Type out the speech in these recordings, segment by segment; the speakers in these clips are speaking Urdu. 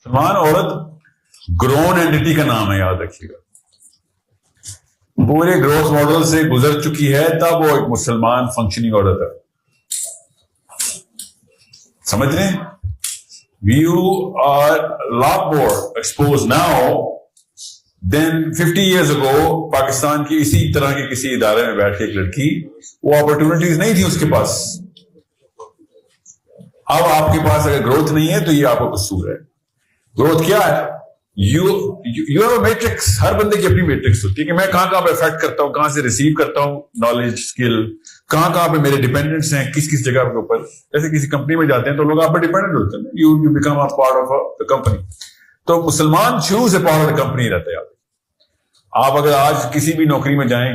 مسلمان عورت گرون اینٹی کا نام ہے، یاد رکھیے گا. پورے گروتھ ماڈل سے گزر چکی ہے تب وہ ایک مسلمان فنکشننگ عورت ہے. سمجھ رہے ہیں؟ You are a lot more exposed now than 50 years ago. Pakistan کی اسی طرح کے کسی ادارے میں بیٹھ کے ایک لڑکی، وہ اپرچونٹیز نہیں تھی اس کے پاس. اب آپ کے پاس اگر گروتھ نہیں ہے تو یہ آپ کا قصور ہے. گروتھ کیا ہے؟ You have matrix. ہر بندے کی اپنی میٹرکس ہوتی ہے کہ میں کہاں پہ افیکٹ کرتا ہوں، کہاں سے ریسیو کرتا ہوں نالج اسکل، کہاں پہ میرے ڈیپینڈنٹس ہیں، کس جگہ کے اوپر. جیسے کسی کمپنی میں جاتے ہیں تو لوگ آپ پہ ڈیپینڈنٹ ہوتے ہیں، you become a part of the company. تو مسلمان شروع سے پارٹ آف دا کمپنی رہتا ہے. آپ اگر آج کسی بھی نوکری میں جائیں،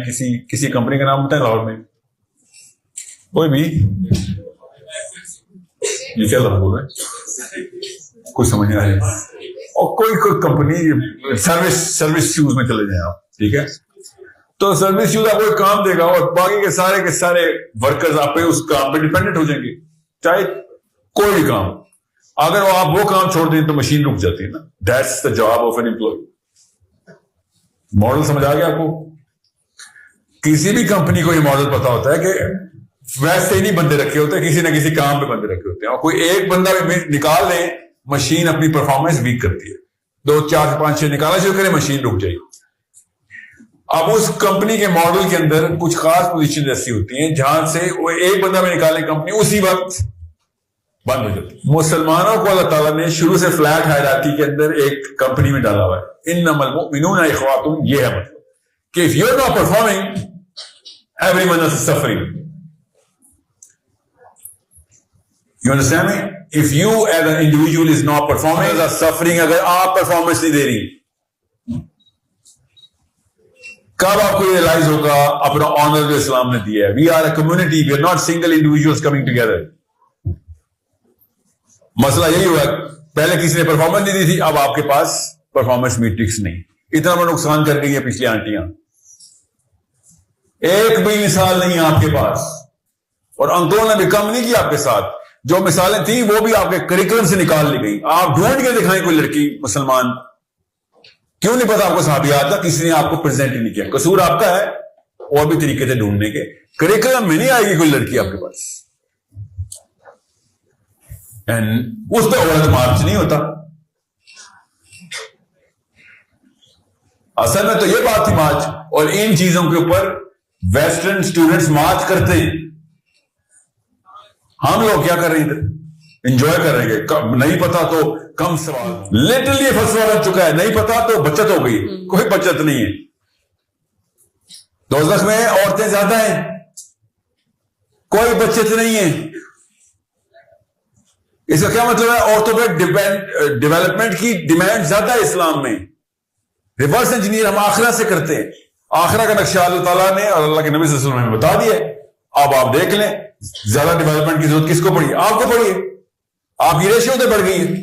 کسی کمپنی کا نام بتائیں لاہور میں، کوئی بھی، یہ کیا لفظ بول رہے ہیں، کچھ سمجھ نہیں آ رہا. اور کوئی کمپنی سروس شوز میں چلے جائیں آپ، ٹھیک ہے، تو سروس شوز آپ کو ایک کام دے گا اور باقی کے سارے ورکرز آپ پہ اس کام پہ ڈیپینڈنٹ ہو جائیں گے، چاہے کوئی بھی کام. اگر آپ وہ کام چھوڑ دیں تو مشین رک جاتی ہے نا. That's the job of an employee. Model سمجھ آ گیا آپ کو؟ کسی بھی کمپنی کو یہ ماڈل پتا ہوتا ہے کہ ویسے ہی نہیں بندے رکھے ہوتے، کسی نہ کسی کام پہ بندے رکھے ہوتے ہیں، اور کوئی ایک بندہ بھی نکال لیں مشین اپنی پرفارمنس ویک کرتی ہے. 2 4 5 6 نکالا شروع کرے مشین رک جائے گی. اب اس کمپنی کے ماڈل کے اندر کچھ خاص پوزیشن ایسی ہوتی ہیں جہاں سے وہ ایک بندہ بھی نکالے کمپنی اسی وقت بند ہو جاتی ہے. مسلمانوں کو اللہ تعالیٰ نے شروع سے فلیٹ ہائرارکی کے اندر ایک کمپنی میں ڈالا ہوا ہے. انما المؤمنون اخوۃ. یہ ہے مطلب کہ if you're not performing, everyone else is suffering. You understand me? If you as an individual is not performing, others are suffering. اگر آپ پرفارمنس نہیں دے رہی، کب آپ کو یہ ریلائز ہوگا اپنا آنر جو اسلام نے دیا ہے. We are a community. We are not single individuals coming together. مسئلہ یہی ہوا، پہلے کسی نے پرفارمنس نہیں دی تھی، اب آپ کے پاس پرفارمنس میٹرکس نہیں. اتنا بڑا نقصان کر گئی ہے پچھلی آنٹیاں. ایک بھی مثال نہیں ہے آپ کے پاس، اور انکلوں نے بھی کم نہیں کیا آپ کے ساتھ. جو مثالیں تھیں وہ بھی آپ کے کریکولم سے نکال لی گئی. آپ ڈھونڈ کے دکھائیں کوئی لڑکی مسلمان، کیوں نہیں پتا آپ کو صحابیات کا، کسی نے آپ کو پریزنٹ ہی نہیں کیا. قصور آپ کا ہے، اور بھی طریقے سے ڈھونڈنے کے. کریکولم میں نہیں آئے گی کوئی لڑکی آپ کے پاس، اس پہ عورت مارچ نہیں ہوتا. اصل میں تو یہ بات تھی مارچ، اور ان چیزوں کے اوپر ویسٹرن اسٹوڈنٹس مارچ کرتے ہیں. ہم لوگ کیا کر رہے ہیں؟ انجوائے کر رہے ہیں. نہیں پتا تو کم سوال. لٹرلی یہ فسوا لگ چکا ہے. نہیں پتا تو بچت ہو گئی. کوئی بچت نہیں ہے. دوزخ میں عورتیں زیادہ ہیں، کوئی بچت نہیں ہے. اس کا کیا مطلب ہے؟ عورتوں پہ ڈیولپمنٹ کی ڈیمانڈ زیادہ ہے اسلام میں. ریورس انجینئر ہم آخرہ سے کرتے ہیں. آخرہ کا نقشہ اللہ تعالیٰ نے اور اللہ کے نبی صلی اللہ علیہ وسلم نے بتا دیا ہے. اب آپ دیکھ لیں زیادہ ڈیولپمنٹ کی ضرورت کس کو پڑی؟ آپ کو پڑی ہے. آپ کی ریشیو تو بڑھ گئی ہے.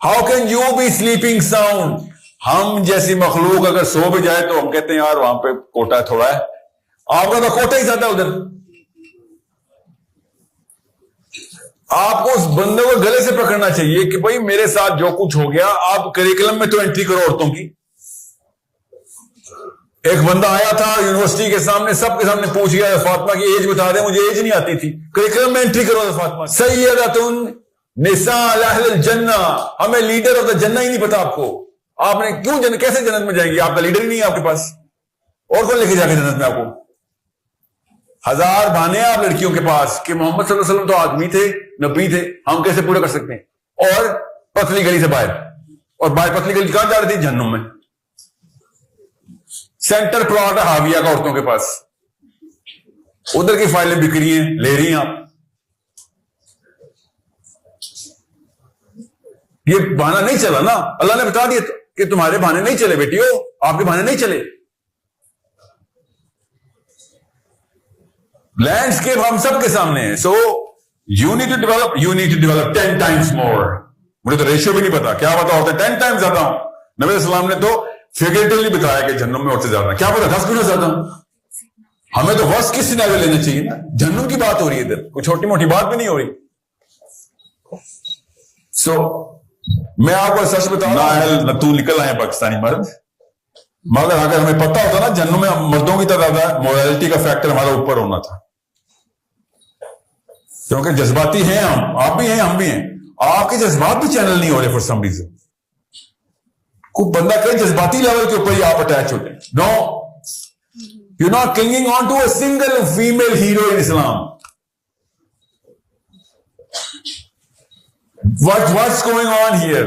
How can you be sleeping sound? ہم جیسی مخلوق اگر سو بھی جائے تو ہم کہتے ہیں یار وہاں پہ کوٹا تھوڑا ہے. آپ کا تو کوٹا ہی زیادہ ادھر. آپ کو اس بندے کو گلے سے پکڑنا چاہیے کہ بھائی میرے ساتھ جو کچھ ہو گیا، آپ کریکولم میں تو انٹری کرو عورتوں کی. ایک بندہ آیا تھا یونیورسٹی کے سامنے، سب کے سامنے پوچھ گیا فاطمہ کی ایج بتا دیں، مجھے ایج نہیں آتی تھی. کریکولم میں انٹری کرو فاطمہ. سیدۃ نساء اہل الجنہ. ہمیں لیڈر آف دا جنہ ہی نہیں پتا آپ کو. آپ نے کیوں کیسے جنت میں جائیں گے؟ آپ کا لیڈر ہی نہیں ہے آپ کے پاس. اور کون لے کے جا کے جنت میں آپ کو؟ 1000 بہانے ہیں آپ لڑکیوں کے پاس کہ محمد صلی اللہ علیہ وسلم تو آدمی تھے، نبی تھے، ہم کیسے پورا کر سکتے ہیں؟ اور پتلی گلی سے باہر، اور باہر پتلی گلی کہاں جا رہی تھی؟ جہنم میں. سینٹر پلاٹ ہے حاویہ کا عورتوں کے پاس. ادھر کی فائلیں بک رہی ہیں، لے رہی ہیں آپ. یہ بہانہ نہیں چلا نا. اللہ نے بتا دیا کہ تمہارے بہانے نہیں چلے بیٹیو، آپ کے بہانے نہیں چلے. لینڈسکیپ ہم سب کے سامنے ہے. So you need to develop, you need to develop 10 times more. مجھے تو ریشیو بھی نہیں پتا، کیا پتا ہوتا ہے 10 times زیادہ ہوں. نبی علیہ السلام نے تو فیگریٹیولی بتایا کہ جہنم میں عورتیں زیادہ، کیا پتا 10 گنا زیادہ ہوں. ہمیں تو ورسٹ کس سینیریو لینا چاہیے نا. جہنم کی بات ہو رہی ہے ادھر، کوئی چھوٹی موٹی بات بھی نہیں ہو رہی. سو میں آپ کو سچ بتاؤں نہ تو نکل آئے پاکستانی مرد، مگر اگر ہمیں پتہ ہوتا نا جنوں میں مردوں کی تعداد ہے، مورالٹی کا فیکٹر ہمارا اوپر ہونا تھا، کیونکہ جذباتی ہیں ہم، آپ بھی ہیں ہم بھی ہیں، آپ کے جذبات بھی چینل نہیں ہو رہے فار سم ریزن. کوئی بندہ کہیں جذباتی لیول کے اوپر ہی آپ اٹیچ ہوتے ہیں. No, you not clinging on to a single female hero in Islam. What's going on here?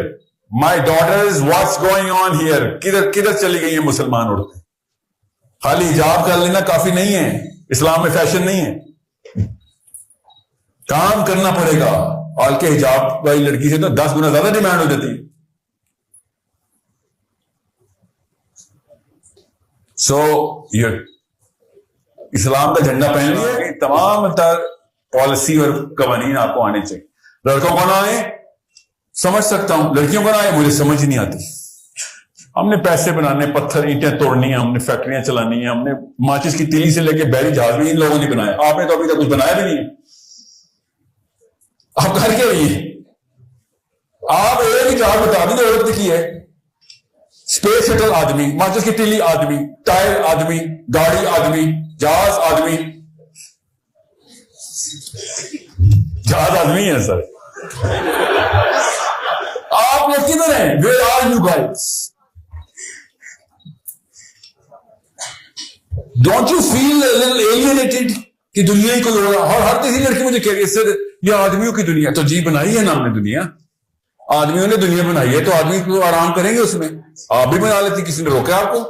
My daughters, what's going on here? کدھر چلی گئی ہیں مسلمان عورتیں؟ خالی حجاب کر لینا کافی نہیں ہے، اسلام میں فیشن نہیں ہے، کام کرنا پڑے گا. اور کے حجاب والی لڑکی سے تو 10 گنا زیادہ ڈیمانڈ ہو جاتی ہے. سو یہ اسلام کا جھنڈا پہن لیا، تمام تر پالیسی اور قوانین آپ کو آنے چاہیے. لڑکوں کو نہ آئے سمجھ سکتا ہوں، لڑکیوں کو نہ آئے مجھے سمجھ ہی نہیں آتی. ہم نے پیسے بنانے، پتھر اینٹیں توڑنی ہیں، ہم نے فیکٹریاں چلانی ہیں، ہم نے ماچس کی تیلی سے لے کے بحری جہاز بھی ان لوگوں نے بنایا. آپ نے تو ابھی تک کچھ بنایا بھی نہیں ہے. آپ کر کے رہیے، آپ ایک ہی جہاز بتا دیں جو عورت نے کی ہے. اسپیس شٹل آدمی، ماچس کی تیلی آدمی، ٹائر آدمی، گاڑی آدمی، جہاز آدمی. جہاز آدمی ہے سر. آپ لوگ کدھر ہیں؟ Where are you guys? Don't you feel alienated کہ دنیا ہی کو لوگ، اور ہر کسی لڑکی مجھے کہہ رہی ہے سر یہ آدمیوں کی دنیا. تو جی بنائی ہے نا ہم نے دنیا، آدمیوں نے دنیا بنائی ہے، تو آدمی تو آرام کریں گے اس میں. آپ بھی بنا لیتی، کسی نے روکا آپ کو؟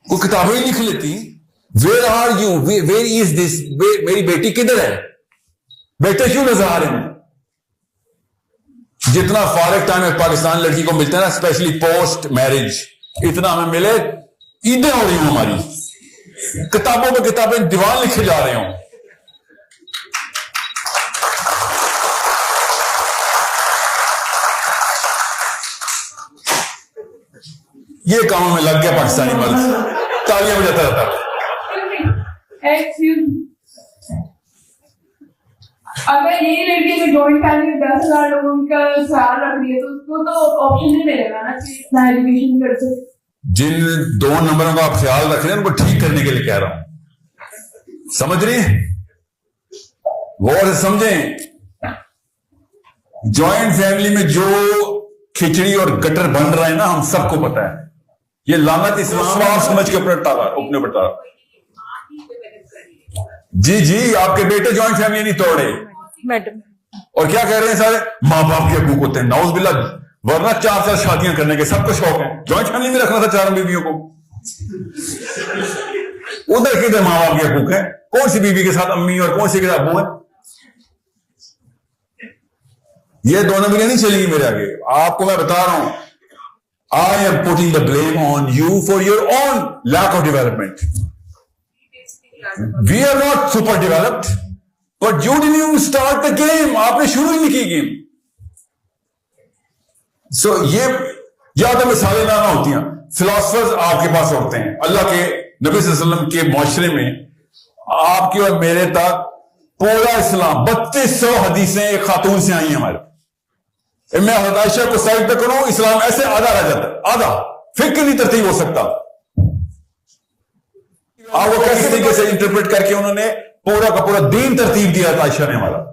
کوئی کتابیں ہی لکھ لیتی. Where are you? Where is this? میری بیٹی کدھر ہے؟ بیٹے کیوں نظر آ رہے ہیں؟ جتنا فارغ ٹائم ہے پاکستان لڑکی کو ملتا ہے نا، اسپیشلی پوسٹ میرج، اتنا ہمیں ملے عیدیں ہو رہی ہوں ہماری، کتابوں پہ کتابیں دیوان لکھے جا رہے ہوں. یہ کاموں میں لگ گیا پاکستانی مرد، تالیاں بجاتا رہتا. اگر یہی لڑکی میں جوائنٹ فیملی میں 10,000 لوگوں کا خیال رکھ رہی ہے تو اس کو تو آپشن نہیں ملے گا نا کہ اتنا ایجوکیشن کر سکے. جن 2 نمبروں کا آپ خیال رکھ رہے ہیں ان کو ٹھیک کرنے کے لیے کہہ رہا ہوں. سمجھ رہی ہیں؟ غور سے سمجھیں. جوائنٹ فیملی میں جو کھچڑی اور گٹر بن رہا ہے نا، ہم سب کو پتا ہے. یہ لعنت اسلام آپ سمجھ کے اوپر ڈالا، اپنے اوپر ڈالا. جی آپ کے بیٹے جوائنٹ فیملی نہیں توڑے، اور کیا کہہ رہے ہیں سارے ماں باپ کے حقوق ہوتے ہیں. نعوذ باللہ، ورنہ 4 شادیاں کرنے کے سب کو شوق ہے. جوائنٹ فیملی میں رکھنا تھا 4 بیویوں کو. ادھر کدھر ماں باپ کے حقوق ہیں؟ کون سی بیوی کے ساتھ امی اور کون سی کے ساتھ ابو ہیں؟ یہ 2 نمبریں نہیں چلیں گی میرے آگے. آپ کو میں بتا رہا ہوں، I am putting the blame on you for your own lack of development. We are not super developed, but you didn't even start the game. آپ نے شروع ہی نہیں کی گیم. سو یہ یا تو مثالیں نہ ہوتی ہیں. فلاسفرز آپ کے پاس ہوتے ہیں. اللہ کے نبی صلی اللہ علیہ وسلم کے معاشرے میں آپ کی اور میرے تک پورا اسلام 3200 حدیثیں ایک خاتون سے آئی ہیں ہمارے. میں حضرت عائشہ کو سائڈ پہ کروں، اسلام ایسے آدھا رہ جاتا ہے، آدھا فکر نہیں ترتیب ہو سکتا. آپ کو کیسے طریقے سے انٹرپریٹ کر کے انہوں نے پورا کا پورا دین ترتیب دیا تھا عائشہ نے ہمارا.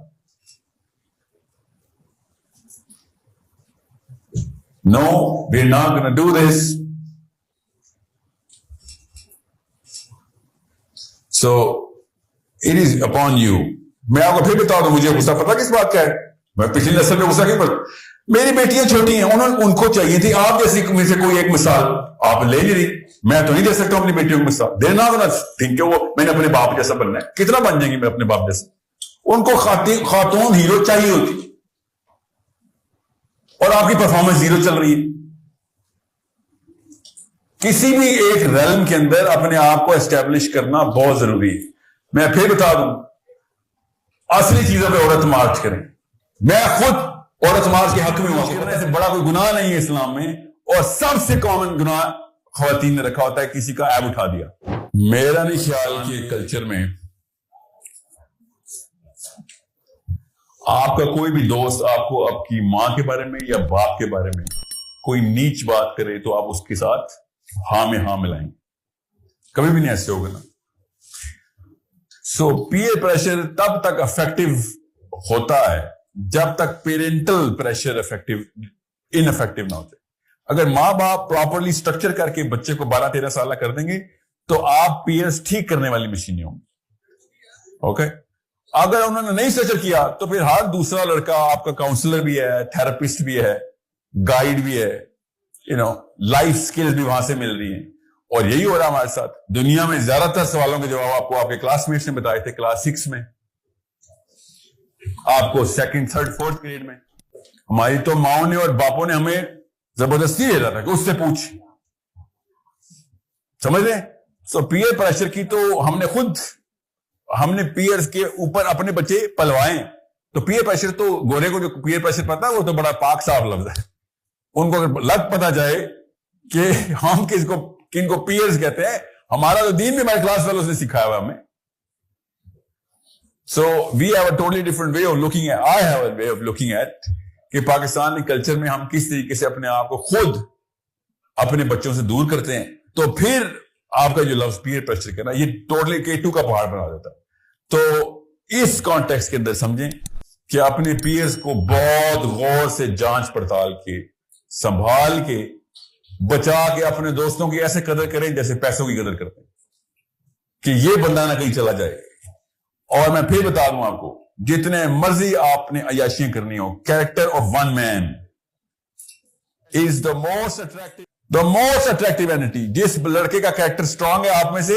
No, we are not gonna do this. So it is upon you. میں آپ کو پھر بتا دوں، مجھے غصہ پتا کس بات کا ہے. میں پچھلی نسل میں غصہ کیوں پڑتا؟ میری بیٹیاں چھوٹی ہیں، ان کو چاہیے تھی آپ جیسی میں سے کوئی ایک مثال. آپ لے نہیں رہی. میں تو نہیں دے سکتا ہوں اپنی بیٹیوں کو مثال. دینا تھنک کہ وہ میں نے اپنے باپ جیسا بننا ہے. کتنا بن جائیں گی میں اپنے باپ جیسا؟ ان کو خاتون ہیرو چاہیے ہوتی، اور آپ کی پرفارمنس زیرو چل رہی ہے. کسی بھی ایک ریلم کے اندر اپنے آپ کو اسٹیبلش کرنا بہت ضروری ہے. میں پھر بتا دوں، اصلی چیزوں پہ عورت مارچ کریں. میں خود عورت مارچ کے حق میں ہوں. سے بڑا کوئی گناہ نہیں ہے اسلام میں، اور سب سے کامن گناہ خواتین نے رکھا ہوتا ہے کسی کا عیب اٹھا دیا. میرا نہیں خیال کہ کلچر میں آپ کا کوئی بھی دوست آپ کو آپ کی ماں کے بارے میں یا باپ کے بارے میں کوئی نیچ بات کرے تو آپ اس کے ساتھ ہاں میں ہاں ملائیں گے, کبھی بھی نہیں ایسے ہوگا نا. سو پیئر پریشر تب تک افیکٹو ہوتا ہے جب تک پیرنٹل پریشر انفیکٹو نہ ہوتے. اگر ماں باپ پراپرلی سٹرکچر کر کے بچے کو 12-13 سالہ کر دیں گے تو آپ پیئرز ٹھیک کرنے والی مشینیں ہوں گی. اوکے, اگر انہوں نے نہیں سٹرکچر کیا تو پھر ہر دوسرا لڑکا آپ کا کاؤنسلر بھی ہے, تھراپسٹ بھی ہے, گائیڈ بھی ہے, لائف سکلز بھی وہاں سے مل رہی ہیں. اور یہی ہو رہا ہمارے ساتھ. دنیا میں زیادہ تر سوالوں کے جواب آپ کو آپ کے کلاس میٹس نے بتائے تھے کلاس 6 میں, آپ کو 2nd, 3rd, 4th گریڈ میں. ہماری تو ماؤں نے اور باپوں نے ہمیں زبردستی دے رہا تھا کہ اس سے پوچھ, سمجھ رہے ہیں. سو پیئر پریشر کی تو ہم نے پیئرز کے اوپر اپنے بچے پلوائے. تو پیئر پریشر تو گورے کو جو پیئر پریشر پتا ہے وہ تو بڑا پاک صاف لفظ ہے. ان کو اگر لگ پتا جائے کہ ہم کن کو پیئرز کہتے ہیں, ہمارا تو دین بھی ہمارے کلاس فیلوز نے سکھایا ہوا ہمیں. So we have a totally different way of looking at, I have a way of looking at کہ پاکستانی کلچر میں ہم کس طریقے سے اپنے آپ کو خود اپنے بچوں سے دور کرتے ہیں. تو پھر آپ کا جو لفظ پیئر پریشر کہنا یہ ٹوٹلی K2 کا پہاڑ بنا دیتا ہے. تو اس کانٹیکس کے اندر سمجھیں کہ اپنے پیئرز کو بہت غور سے جانچ پڑتال کے, سنبھال کے, بچا کے اپنے دوستوں کی ایسے قدر کریں جیسے پیسوں کی قدر کرتے ہیں, کہ یہ بندہ نہ کہیں چلا جائے. اور میں پھر بتا دوں آپ کو, جتنے مرضی آپ نے عیاشیاں کرنی ہو, character of one man is the most attractive entity. جس لڑکے کا کیریکٹر اسٹرانگ ہے آپ میں سے,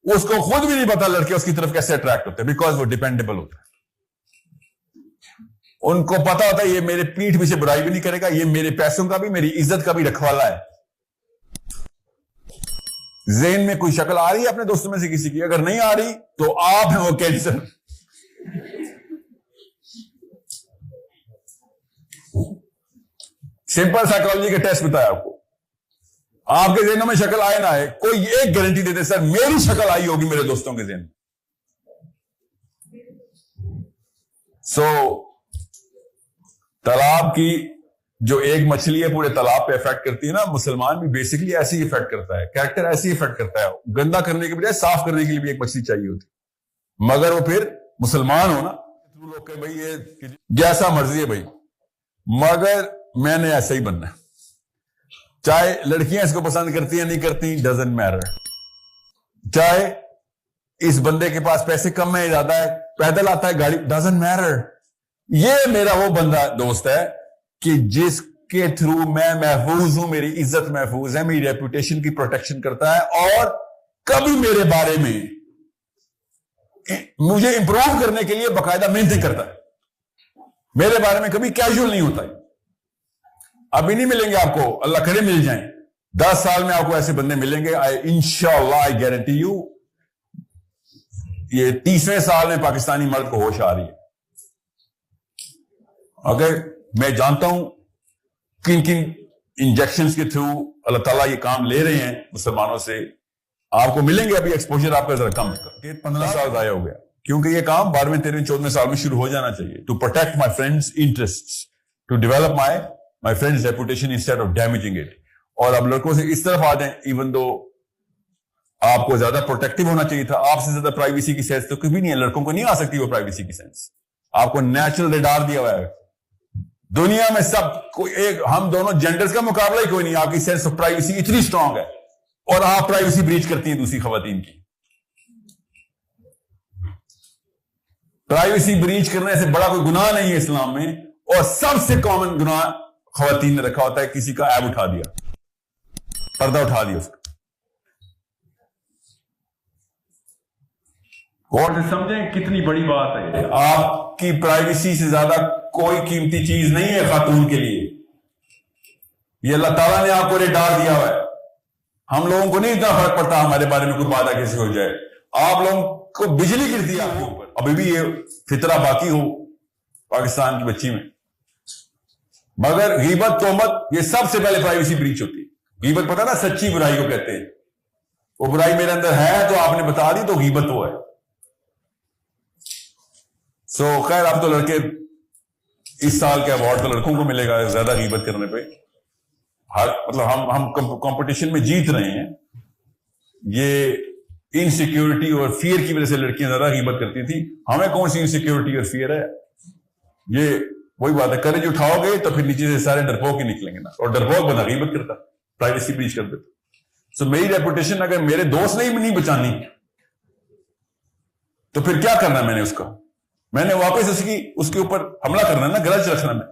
اس کو خود بھی نہیں پتا لڑکے اس کی طرف کیسے اٹریکٹ ہوتے ہیں, بیکاز وہ ڈیپینڈیبل ہوتا ہے. ان کو پتا ہوتا ہے یہ میرے پیٹھ پیچھے برائی بھی نہیں کرے گا, یہ میرے پیسوں کا بھی میری عزت کا بھی رکھوالا ہے. ذہن میں کوئی شکل آ رہی ہے اپنے دوستوں میں سے کسی کی, اگر نہیں آ رہی تو آپ ہیں وہ کینسر. سمپل سائیکالوجی کا ٹیسٹ بتایا آپ کو. آپ کے ذہنوں میں شکل آئے نہ آئے, کوئی ایک گارنٹی دیتے سر میری شکل آئی ہوگی میرے دوستوں کے ذہن. سو تالاب کی جو ایک مچھلی ہے پورے تالاب پہ افیکٹ کرتی ہے نا, مسلمان بھی بیسکلی ایسے ہی افیکٹ کرتا ہے, کیریکٹر ایسے ہی افیکٹ کرتا ہے. گندا کرنے کے بجائے صاف کرنے کے لیے بھی ایک مچھلی چاہیے ہوتی, مگر وہ پھر مسلمان ہونا لوگ کہ بھائی یہ جیسا مرضی ہے بھائی, مگر میں نے ایسا ہی بننا ہے. چاہے لڑکیاں اس کو پسند کرتی ہیں نہیں کرتی, ڈزنٹ میٹر. چاہے اس بندے کے پاس پیسے کم ہے زیادہ ہے, پیدل آتا ہے گاڑی, ڈزنٹ میٹر. یہ میرا وہ بندہ دوست ہے کہ جس کے تھرو میں محفوظ ہوں, میری عزت محفوظ ہے, میری ریپوٹیشن کی پروٹیکشن کرتا ہے, اور کبھی میرے بارے میں مجھے امپروو کرنے کے لیے باقاعدہ محنتیں کرتا ہے. میرے بارے میں کبھی کیجول نہیں ہوتا ہے. ابھی نہیں ملیں گے آپ کو, اللہ کرے مل جائیں, 10 سال میں آپ کو ایسے بندے ملیں گے. انشاءاللہ آئی گارنٹی یو, یہ 30ویں سال میں پاکستانی مرد کو ہوش آ رہی ہے. اگر میں جانتا ہوں کن کن انجیکشنز کے تھرو اللہ تعالیٰ یہ کام لے رہے ہیں مسلمانوں سے, آپ کو ملیں گے. ابھی ایکسپوجر آپ کا ذرا کم ہے, 15 سال ضائع ہو گیا, کیونکہ یہ کام 12ویں 13ویں 14ویں سال میں شروع ہو جانا چاہیے. To protect my friend's interest, to develop my friend's reputation instead of damaging it. اور اب لڑکوں سے اس طرف آ جائیں, ایون دو آپ کو زیادہ پروٹیکٹیو ہونا چاہیے تھا, آپ سے زیادہ پرائیویسی کی سینس تو کبھی نہیں ہے. لڑکوں کو نہیں آ سکتی وہ پرائیویسی کی سینس, آپ کو نیچرل ریڈار دیا ہوا ہے. دنیا میں سب کو ایک, ہم دونوں جینڈرز کا مقابلہ ہی کوئی نہیں. آپ کی سینس آف پرائیویسی اتنی اسٹرانگ ہے, اور آپ پرائیویسی بریچ کرتی ہیں دوسری خواتین کی. پرائیویسی بریچ کرنے سے بڑا کوئی گناہ نہیں ہے اسلام میں, اور سب سے کامن گناہ خواتین نے رکھا ہوتا ہے, کسی کا عیب اٹھا دیا, پردہ اٹھا دیا اس کا. غور سے سمجھیں کتنی بڑی بات ہے. آپ کی پرائیویسی سے زیادہ کوئی قیمتی چیز نہیں ہے خاتون کے لیے. یہ اللہ تعالیٰ نے آپ کو ریڈار دیا ہوا ہے. ہم لوگوں کو نہیں اتنا فرق پڑتا ہمارے بارے میں کوئی بات کیسے ہو جائے. آپ لوگوں کو بجلی گرتی ہے آپ کے اوپر, ابھی بھی یہ فطرہ باقی ہو پاکستان کی بچی میں. مگر غیبت, تہمت, یہ سب سے پہلے پرائیویسی بریچ ہوتی ہے. غیبت پتہ نا سچی برائی کو کہتے ہیں. وہ برائی میرے اندر ہے تو آپ نے بتا دی تو غیبت وہ ہے. سو خیر, اب تو لڑکے اس سال کے ایوارڈ تو لڑکوں کو ملے گا زیادہ غیبت کرنے پہ. مطلب ہم کمپٹیشن میں جیت رہے ہیں. یہ انسیکیورٹی اور فیئر کی وجہ سے لڑکیاں زیادہ غیبت کرتی تھی. ہمیں کون سی انسیکیورٹی اور فیئر ہے؟ یہ وہی بات ہے, کرج اٹھاؤ گے تو پھر نیچے سے سارے ڈرپوک ہی نکلیں گے نا, اور ڈرپوک بنا غیبت کرتا, پرائیویسی بریچ کر دیتا. سو میری ریپوٹیشن اگر میرے دوست نے ہی نہیں بچانی تو پھر کیا کرنا ہے میں نے اس کا؟ میں نے واپس اس کے اوپر حملہ کرنا ہے نا, گرج رکھنا میں.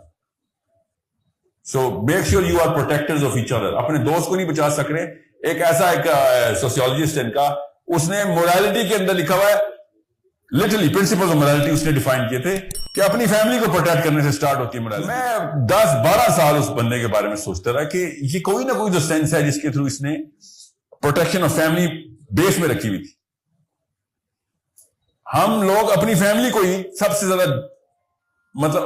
So make sure you are protectors of each other. اپنے دوست کو نہیں بچا سک رہے. ایک سوسیولوجسٹ ہے ان کا, اس نے موریلٹی کے اندر لکھا ہوا ہے, لٹرلی پرنسپل آف موریلٹی اس نے ڈیفائن کیے تھے کہ اپنی فیملی کو پروٹیکٹ کرنے سے سٹارٹ ہوتی ہے موریلٹی. میں 10-12 سال اس بندے کے بارے میں سوچتا رہا کہ یہ کوئی نہ کوئی جو سینس ہے جس کے تھرو اس نے پروٹیکشن آف فیملی بیس میں رکھی ہوئی تھی. ہم لوگ اپنی فیملی کو ہی سب سے زیادہ, مطلب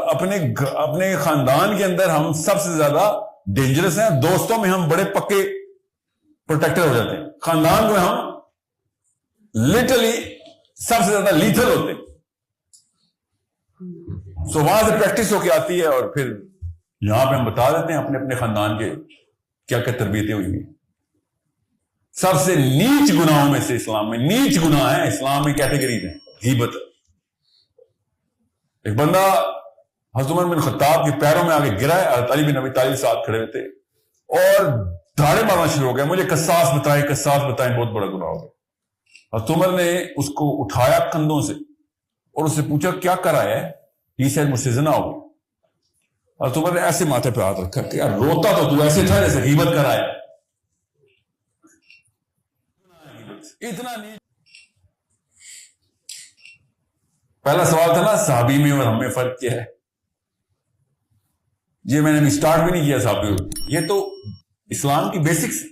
اپنے خاندان کے اندر ہم سب سے زیادہ ڈینجرس ہیں. دوستوں میں ہم بڑے پکے پروٹیکٹر ہو جاتے ہیں, خاندان میں ہم لٹرلی سب سے زیادہ لیتھل ہوتے ہیں. سو وہاں سے پریکٹس ہو کے آتی ہے, اور پھر یہاں پہ ہم بتا دیتے ہیں اپنے اپنے خاندان کے کیا کیا تربیتیں ہوئی ہیں. سب سے نیچ گناہوں میں سے اسلام میں نیچ گناہ ہے, اسلام میں کیٹیگریز ہیں. غیبت. ایک بندہ حضرت عمر بن خطاب کے پیروں میں آگے گرا ہے, حضرت علی بن ابی طالب ساتھ کھڑے ہوئے تھے, اور دھاڑے مارنا شروع ہو گیا, مجھے قصاص بتائیں, بہت بڑا گناہ ہو گیا. حضرت عمر نے اس کو اٹھایا کندھوں سے اور اس سے پوچھا کیا کرا ہے؟ ہی سیڈ مجھ سے زنا ہو گیا. حضرت عمر نے ایسے ماتھے پہ ہاتھ رکھا کہ یار روتا تو ایسے تھا جیسے غیبت کرایا. اتنا نہیں. پہلا سوال تھا نا صحابی میں اور ہم میں فرق کیا ہے. یہ میں نے ابھی سٹارٹ بھی نہیں کیا صحابی, یہ تو اسلام کی بیسکس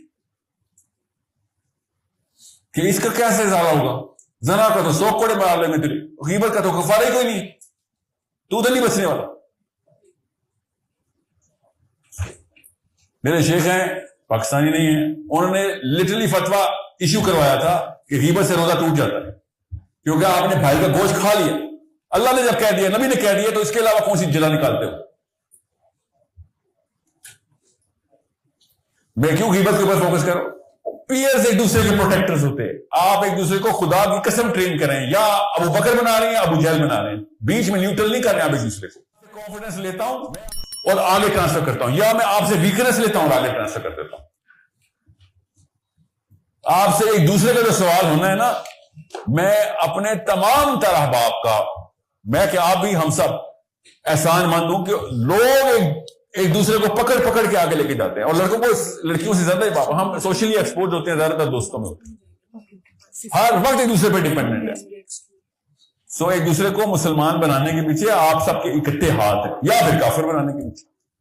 کہ اس کا کیا سے ازالہ ہوگا. زنا کا تو 100 کوڑے مار لیں گے تیرے, غیبت کا تو کفارہ ہی کوئی نہیں, تو ادھر نہیں بچنے والا. میرے شیخ ہیں, پاکستانی نہیں ہیں, انہوں نے لٹرلی فتویٰ ایشو کروایا تھا کہ غیبت سے روزہ ٹوٹ جاتا ہے کیونکہ آپ نے بھائی کا گوشت کھا لیا. اللہ نے جب کہہ دیا, نبی نے کہہ دیا, تو اس کے علاوہ کون سی جلا نکالتے ہو؟ میں کیوں غیبت کے اوپر فوکس کروں؟ پیئرز ایک دوسرے کے پروٹیکٹرز ہوتے ہیں. آپ ایک دوسرے کو خدا کی قسم ٹرین کریں, یا ابو بکر بنا رہے ہیں ابو جہل بنا رہے ہیں, بیچ میں نیوٹرل نہیں کر رہے ہیں. آپ ایک دوسرے کو کانفیڈنس لیتا ہوں اور آگے ٹرانسفر کرتا ہوں, یا میں آپ سے ویکنس لیتا ہوں اور آگے ٹرانسفر کر دیتا ہوں. آپ سے ایک دوسرے کا جو سوال ہونا ہے نا, میں اپنے تمام تر احباب کا, میں کہ آپ بھی ہم سب احسان مند ہوں کہ لوگ ایک دوسرے کو پکڑ پکڑ کے آگے لے کے جاتے ہیں, اور لڑکوں کو لڑکیوں سے زیادہ ہی ہم سوشلی ایکسپوز ہوتے ہیں, زیادہ تر دوستوں میں ہوتے ہیں, ہر وقت ایک دوسرے پہ ڈیپینڈنٹ ہے. سو ایک دوسرے کو مسلمان بنانے کے پیچھے آپ سب کے اکٹھے ہاتھ ہیں, یا پھر کافر بنانے کے پیچھے.